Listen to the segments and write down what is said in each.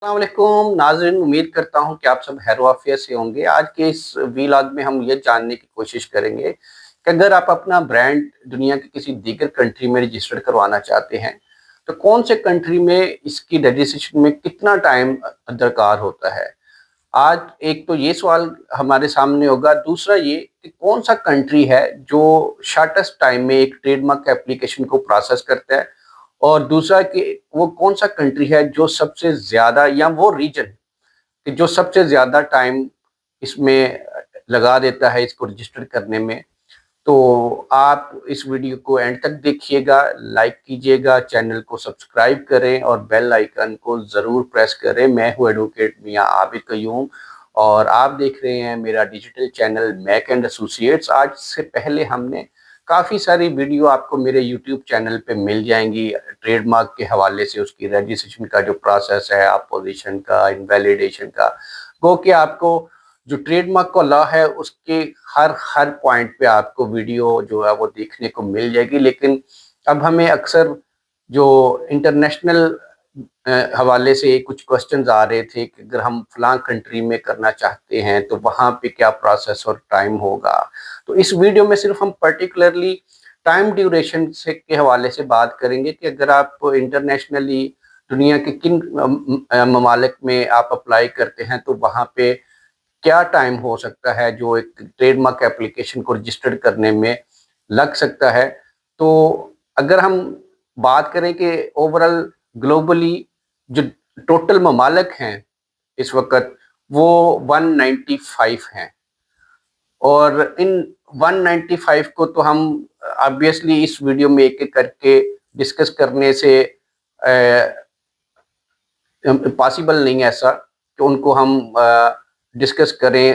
अस्सलामुअलैकुम नाज़रीन, उम्मीद करता हूँ कि आप सब खैर-ओ-आफ़ियत से होंगे। आज के इस वीलॉग में हम ये जानने की कोशिश करेंगे कि अगर आप अपना ब्रांड दुनिया की किसी दीगर कंट्री में रजिस्टर्ड करवाना चाहते हैं, तो कौन से कंट्री में इसकी रजिस्ट्रेशन में कितना टाइम दरकार होता है? आज एक तो ये सवाल हमारे सामने होगा, दूसरा ये कि कौन-सा कंट्री है जो शॉर्टेस्ट टाइम में एक ट्रेडमार्क एप्लीकेशन को प्रोसेस करता है और दूसरा कि वो कौन-सा कंट्री है जो सबसे ज़्यादा या वो रीजन कि जो सबसे ज़्यादा टाइम इसमें लगा देता है इसको रजिस्टर करने में। तो आप इस वीडियो को एंड तक देखिएगा, लाइक कीजिएगा, चैनल को सब्सक्राइब करें और बेल आइकन को ज़रूर प्रेस करें। मैं हूँ एडवोकेट मियां आबिद कयूम और आप देख रहे हैं मेरा digital channel Mac and associates. आज से पहले हमने काफ़ी सारी वीडियो आपको मेरे यूट्यूब चैनल पे मिल जाएंगी ट्रेडमार्क के हवाले से, उसकी रजिस्ट्रेशन का जो प्रोसेस है, अपोजिशन का, इनवैलिडेशन का। गो कि आपको जो ट्रेडमार्क का लॉ है उसके हर पॉइंट पे आपको वीडियो जो है वो देखने को मिल जाएगी। लेकिन अब हमें अक्सर जो इंटरनेशनल हवाले से कुछ क्वेश्चंस आ रहे थे कि अगर हम फलां कंट्री में करना चाहते हैं तो वहाँ पे क्या प्रोसेस और टाइम होगा। तो इस वीडियो में सिर्फ हम पर्टिकुलरली टाइम ड्यूरेशन से के हवाले से बात करेंगे कि अगर आप इंटरनेशनली दुनिया के किन ममालिक में आप अप्लाई करते हैं तो वहाँ पे क्या टाइम हो सकता है जो एक ट्रेडमार्क एप्लीकेशन को रजिस्टर्ड करने में लग सकता है। तो अगर हम बात करें कि ओवरऑल ग्लोबली जो टोटल ममालिक हैं इस वक्त वो 195 हैं और इन 195 को तो हम ऑब्वियसली इस वीडियो में एक एक करके डिस्कस करने से पॉसिबल नहीं है ऐसा कि उनको हम डिस्कस करें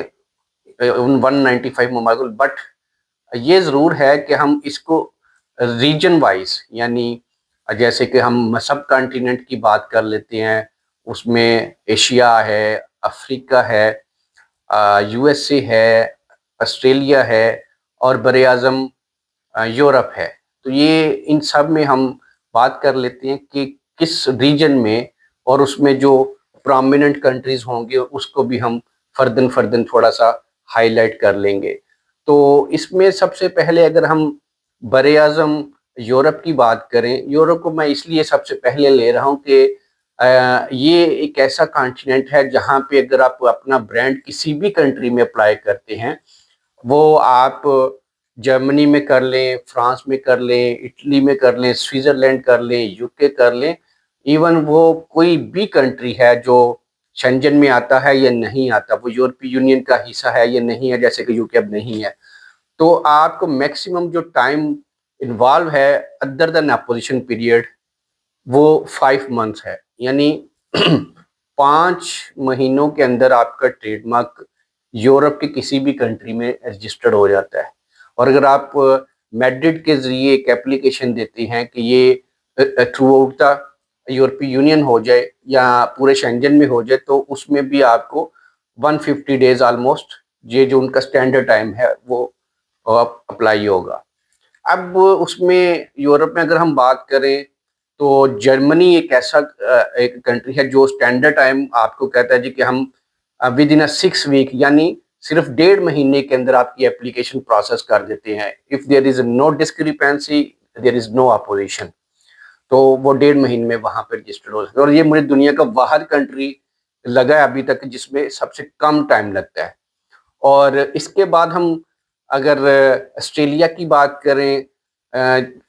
उन 195 ममालिक, बट ये ज़रूर है कि हम इसको रीजन वाइज यानी जैसे कि हम सब कॉन्टिनेंट की बात कर लेते हैं, उसमें एशिया है, अफ्रीका है, यूएसए है, ऑस्ट्रेलिया है और बरे-आज़म यूरोप है। तो ये इन सब में हम बात कर लेते हैं कि किस रीजन में और उसमें जो प्रोमिनेंट कंट्रीज़ होंगे उसको भी हम फ़र्दन फ़र्दन थोड़ा-सा हाइलाइट कर लेंगे। तो इसमें सबसे पहले अगर हम बरे-आज़म यूरोप की बात करें, यूरोप को मैं इसलिए सबसे पहले ले रहा हूँ कि ये एक ऐसा कॉन्टिनेंट है जहाँ पे अगर आप अपना ब्रांड किसी भी कंट्री में अप्लाई करते हैं, वो आप जर्मनी में कर लें, फ्रांस में कर लें, इटली में कर लें, स्विट्ज़रलैंड कर लें, यूके कर लें, इवन वो कोई भी कंट्री है जो शेंजन में आता है या नहीं आता, वो यूरोपीय यूनियन का हिस्सा है या नहीं है, जैसे कि यूके अब नहीं है। तो आपको मैक्सिमम जो टाइम इन्वॉल्व है अदर देन अपोजिशन पीरियड वो 5 मंथ्स है, यानी 5 महीनों के अंदर आपका ट्रेडमार्क यूरोप के किसी भी कंट्री में रजिस्टर्ड हो जाता है। और अगर आप मैड्रिड के ज़रिए एक एप्लीकेशन देते हैं कि ये थ्रू आउट द यूरोपीय यूनियन हो जाए या पूरे शेंजन में हो जाए, तो उसमें भी आपको 150 डेज़ ऑलमोस्ट, ये जो उनका स्टैंडर्ड टाइम है वो अप्लाई होगा। अब उसमें यूरोप में अगर हम बात करें तो जर्मनी एक ऐसा एक कंट्री है जो स्टैंडर्ड टाइम आपको कहता है जी कि हम विद इन अ 6 वीक यानी सिर्फ 1.5 महीने के अंदर आपकी एप्लीकेशन प्रोसेस कर देते हैं। If there is no discrepancy, there is no opposition, तो वो 1.5 महीने में वहां पर रजिस्टर्ड हो सकते हैं। और ये मुझे दुनिया का वाहिद कंट्री लगा है अभी तक जिसमें सबसे कम टाइम लगता है। और इसके बाद हम अगर ऑस्ट्रेलिया की बात करें,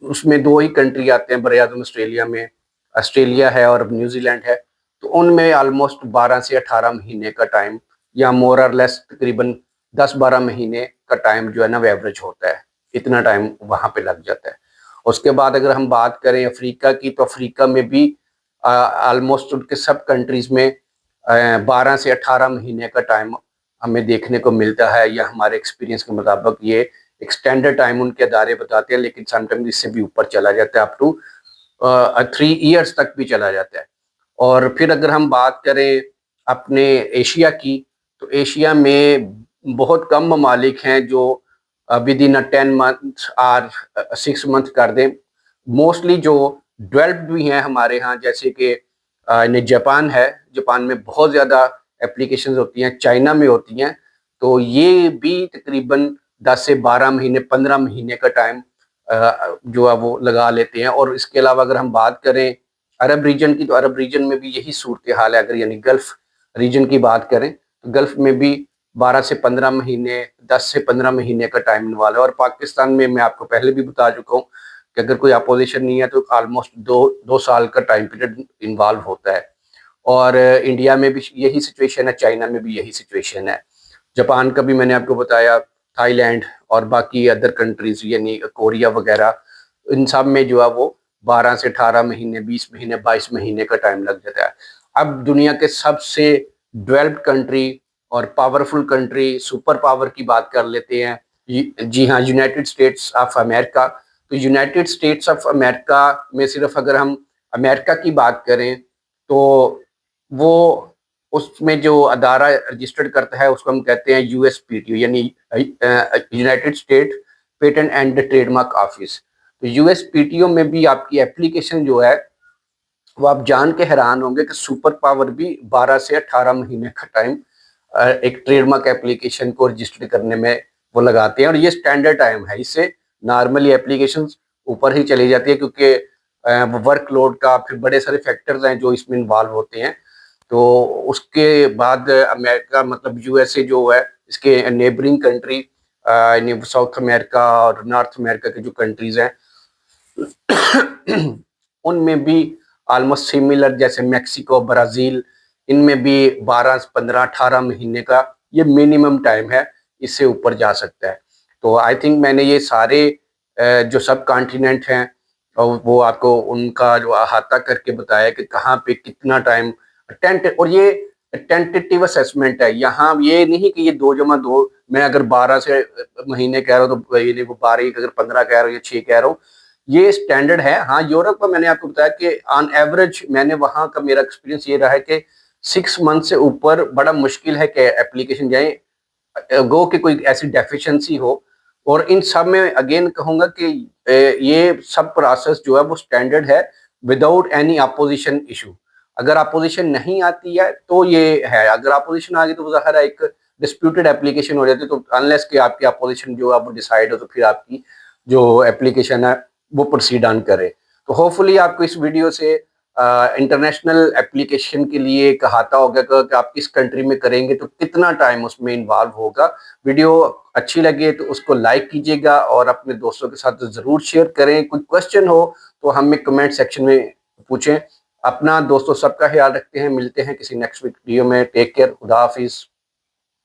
उसमें 2 ही कंट्री आते हैं बरे-आज़म ऑस्ट्रेलिया में, ऑस्ट्रेलिया है और न्यूज़ीलैंड है। तो उनमें ऑलमोस्ट 12 से 18 महीने का टाइम या मोर और लेस तकरीबन 10-12 महीने का टाइम जो है ना वो एवरेज होता है। इतना टाइम वहाँ पे लग जाता है। उसके बाद अगर हम बात करें अफ्रीका की, तो अफ्रीका में भी ऑलमोस्ट उनके सब कंट्रीज़ में 12 से 18 महीने का टाइम हमें देखने को मिलता है, या हमारे एक्सपीरियंस के मुताबिक ये एक स्टैंडर्ड टाइम उनके अदारे बताते हैं, लेकिन समटाइम इससे भी ऊपर चला जाता है, अप टू 3 ईयर्स तक भी चला जाता है। और फिर अगर हम बात करें अपने एशिया की, तो एशिया में बहुत कम ममालिक हैं जो विद इन 10 मंथ और 6 मंथ कर दें। मोस्टली जो डेवलप्ड भी हैं हमारे यहाँ, जैसे कि जापान है, जापान में बहुत ज़्यादा एप्लीकेशंस होती हैं, चाइना में होती हैं, तो ये भी तकरीबन 10 से 12 महीने 15 महीने का टाइम जो है वो लगा लेते हैं। और इसके अलावा अगर हम बात करें अरब रीजन की, तो अरब रीजन में भी यही सूरत हाल है। अगर यानी गल्फ़ रीजन की बात करें तो गल्फ़ में भी 12 से 15 महीने, 10 से 15 महीने का टाइम इन्वॉल्व है। और पाकिस्तान में मैं आपको पहले भी बता चुका हूँ कि अगर कोई अपोजिशन नहीं है तो ऑलमोस्ट 2 साल का टाइम पीरियड इन्वॉल्व होता है। और इंडिया में भी यही सिचुएशन है, चाइना में भी यही सिचुएशन है। जापान का भी मैंने आपको बताया, थाईलैंड और बाकी अदर कंट्रीज यानी कोरिया वगैरह, इन सब में जो है वो 12 से 18 महीने, 20 महीने, 22 महीने का टाइम लग जाता है। अब दुनिया के सबसे डेवलप्ड कंट्री और पावरफुल कंट्री, सुपर पावर की बात कर लेते हैं। जी हाँ, यूनाइटेड स्टेट्स ऑफ अमेरिका। तो यूनाइटेड स्टेट्स ऑफ अमेरिका में सिर्फ अगर हम अमेरिका की बात करें तो वो उसमें जो अदारा रजिस्टर्ड करता है उसको हम कहते हैं यूएसपीटीओ, यानी United state patent and trademark office. तो यूएसपीटीओ में भी आपकी एप्लीकेशन जो है वो आप जान के हैरान होंगे कि सुपर पावर भी 12 से 18 महीने का टाइम एक ट्रेडमार्क एप्लीकेशन को रजिस्टर करने में वो लगाते हैं। और ये स्टैंडर्ड टाइम है, इससे नॉर्मली एप्लीकेशन ऊपर ही चली जाती है, क्योंकि वर्कलोड का फिर बड़े सारे फैक्टर्स हैं जो इसमें इन्वॉल्व होते हैं। तो उसके बाद अमेरिका मतलब यूएसए जो है, इसके नेबरिंग कंट्री यानी साउथ अमेरिका और नॉर्थ अमेरिका के जो कंट्रीज हैं उनमें भी ऑलमोस्ट सिमिलर, जैसे मेक्सिको, ब्राज़ील, इनमें भी 12, 15, 18 महीने का ये मिनिमम टाइम है, इससे ऊपर जा सकता है। तो आई थिंक मैंने ये सारे जो सब कॉन्टिनेंट हैं और वो आपको उनका जो अहाता करके बताया कि कहाँ पे कितना टाइम और ये टेंटेटिव असेसमेंट है। यहाँ ये नहीं कि ये 2 + 2, मैं अगर 12 से महीने कह रहा हूँ तो ये नहीं, वो 12, अगर 15 कह रहा हूँ या 6 कह रहा हूँ, ये स्टैंडर्ड है। हाँ, यूरोप का मैंने आपको बताया कि ऑन एवरेज मैंने वहाँ का मेरा एक्सपीरियंस ये रहा है कि 6 मंथ से ऊपर बड़ा मुश्किल है कि एप्लीकेशन जाए, गो कि कोई ऐसी डेफिशिएंसी हो। और इन सब में अगेन कहूँगा कि ये सब प्रोसेस जो है वो स्टैंडर्ड है विदाउट एनी अपोजिशन इशू। अगर अपोजिशन नहीं आती है तो ये है, अगर अपोजिशन आ गई तो ज़ाहिर है एक डिस्प्यूटेड एप्लीकेशन हो जाती है। तो अनलेस कि आपकी अपोजिशन जो है वो डिसाइड हो तो फिर आपकी जो एप्लीकेशन है वो प्रोसीड ऑन करे। तो होपफुली आपको इस वीडियो से इंटरनेशनल एप्लीकेशन के लिए एक अहाता होगा कि आप किस कंट्री में करेंगे तो कितना टाइम उसमें इन्वॉल्व होगा। वीडियो अच्छी लगे तो उसको लाइक कीजिएगा और अपने दोस्तों के साथ ज़रूर शेयर करें। कोई क्वेश्चन हो तो हमें कमेंट सेक्शन में पूछें। अपना दोस्तों सबका ख्याल रखते हैं, मिलते हैं किसी नेक्स्ट वीडियो में। टेक केयर, खुदा हाफिज़।